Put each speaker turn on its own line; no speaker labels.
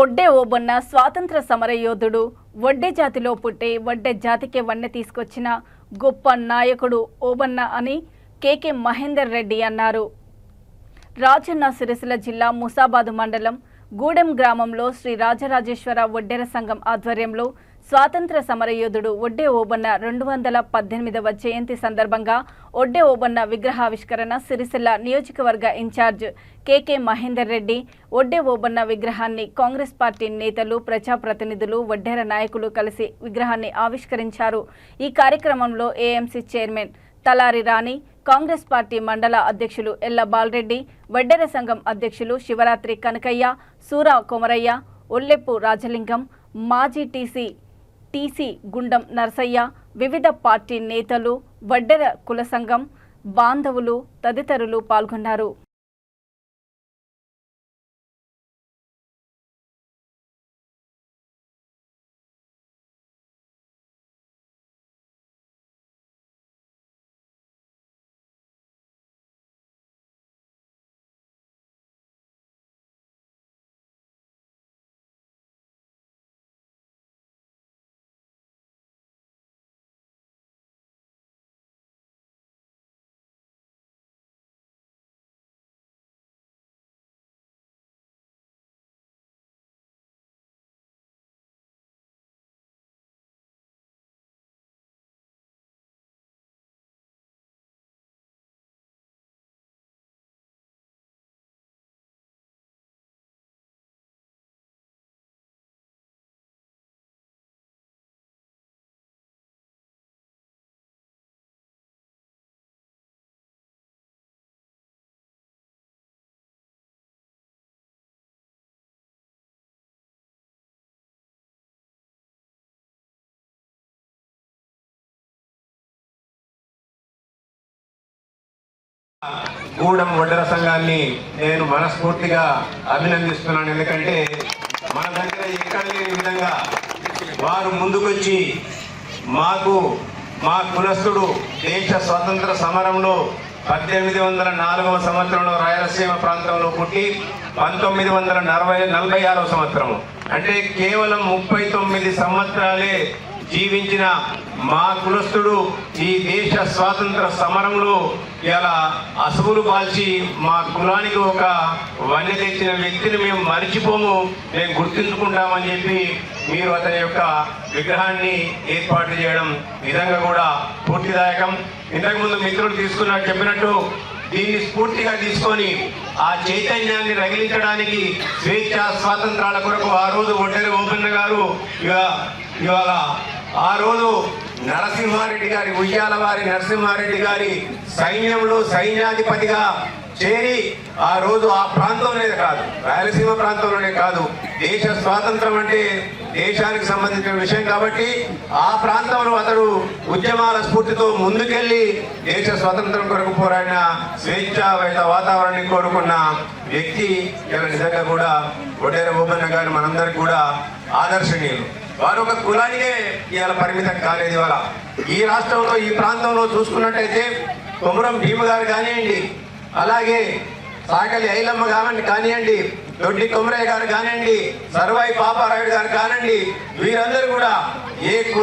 ఒడ్డే ఓబన్న స్వాతంత్ర సమర యోధుడు. వడ్డే జాతిలో పుట్టి వడ్డే జాతికే వన్నె తీసుకొచ్చిన గొప్ప నాయకుడు ఓబన్న అని కేకే మహేందర్ రెడ్డి అన్నారు. రాజన్న సిరిసిల్ల జిల్లా ముసాబాద్ మండలం గూడెం గ్రామంలో శ్రీ రాజరాజేశ్వర వడ్డెర సంఘం ఆధ్వర్యంలో స్వాతంత్ర సమరయోధుడు ఒడ్డే ఓబన్న 218వ జయంతి సందర్భంగా ఒడ్డే ఓబన్న విగ్రహావిష్కరణ సిరిసిల్ల నియోజకవర్గ ఇన్ఛార్జ్ కేకే మహేందర్ రెడ్డి ఒడ్డే ఓబన్న విగ్రహాన్ని కాంగ్రెస్ పార్టీ నేతలు, ప్రజాప్రతినిధులు, వడ్డెర నాయకులు కలిసి విగ్రహాన్ని ఆవిష్కరించారు. ఈ కార్యక్రమంలో ఏఎంసీ చైర్మన్ తలారి రాణి, కాంగ్రెస్ పార్టీ మండల అధ్యక్షులు ఎల్ల బాలరెడ్డి, వడ్డెర సంఘం అధ్యక్షులు శివరాత్రి కనకయ్య, సూరా కొమరయ్య, ఒల్లెప్పు రాజలింగం, మాజీ టీసీ గుండం నర్సయ్య, వివిధ పార్టీ నేతలు, వడ్డెర కుల సంఘం బాంధవులు తదితరులు పాల్గొన్నారు.
గూడెం వడ్డెర సంఘాన్ని నేను మనస్ఫూర్తిగా అభినందిస్తున్నాను. ఎందుకంటే మన దగ్గర ఎక్కడ లేని విధంగా వారు ముందుకొచ్చి మా కులస్తుడు దేశ స్వాతంత్ర సమరంలో 1804వ సంవత్సరంలో రాయలసీమ ప్రాంతంలో పుట్టి 1946వ సంవత్సరం అంటే కేవలం 39 సంవత్సరాలే జీవించిన మా కులస్తుడు ఈ దేశ స్వాతంత్ర సమరంలో ఇలా అసువులు పాల్చి మా కులానికి ఒక వన్నె తెచ్చిన వ్యక్తిని మేము మరిచిపోము, మేము గుర్తుంచుకుంటామని చెప్పి మీరు అతని యొక్క విగ్రహాన్ని ఏర్పాటు చేయడం నిజంగా కూడా స్ఫూర్తిదాయకం. ఇంతకుముందు మిత్రులు చెప్పినట్టు దీన్ని స్ఫూర్తిగా తీసుకొని ఆ చైతన్యాన్ని రగిలించడానికి స్వేచ్ఛ స్వాతంత్రాల కొరకు ఆ రోజు ఒడ్డెర ఓబన్న గారు ఇవాళ ఆ రోజు నరసింహారెడ్డి గారి ఉయ్యాలవారి నరసింహారెడ్డి గారి సైన్యంలో సైన్యాధిపతిగా చేరి ఆ రోజు ఆ ప్రాంతంలోనే కాదు, రాయలసీమ ప్రాంతంలోనే కాదు, దేశ స్వాతంత్రం అంటే దేశానికి సంబంధించిన విషయం కాబట్టి ఆ ప్రాంతంలో అతడు ఉద్యమాల స్ఫూర్తితో ముందుకెళ్లి దేశ స్వాతంత్రం కొరకు పోరాడిన స్వేచ్ఛాయుత వాతావరణాన్ని కోరుకున్న వ్యక్తి ఇలా నిజంగా కూడా ఒడ్డెర ఓబన్న గారు మనందరికి కూడా ఆదర్శనీయులు. వారు ఒక కులానికే ఇవాళ పరిమితం కాలేదు. ఇవాళ ఈ రాష్ట్రంలో ఈ ప్రాంతంలో చూసుకున్నట్టయితే కొమురం భీమ గారు కానివ్వండి, అలాగే సాకలి ఐలమ్మ కానివ్వండి, దొడ్డి కొమరయ్య గారు కానివ్వండి, సర్వాయి పాపారాయుడు గారు కానివ్వండి, వీరందరూ కూడా ఏ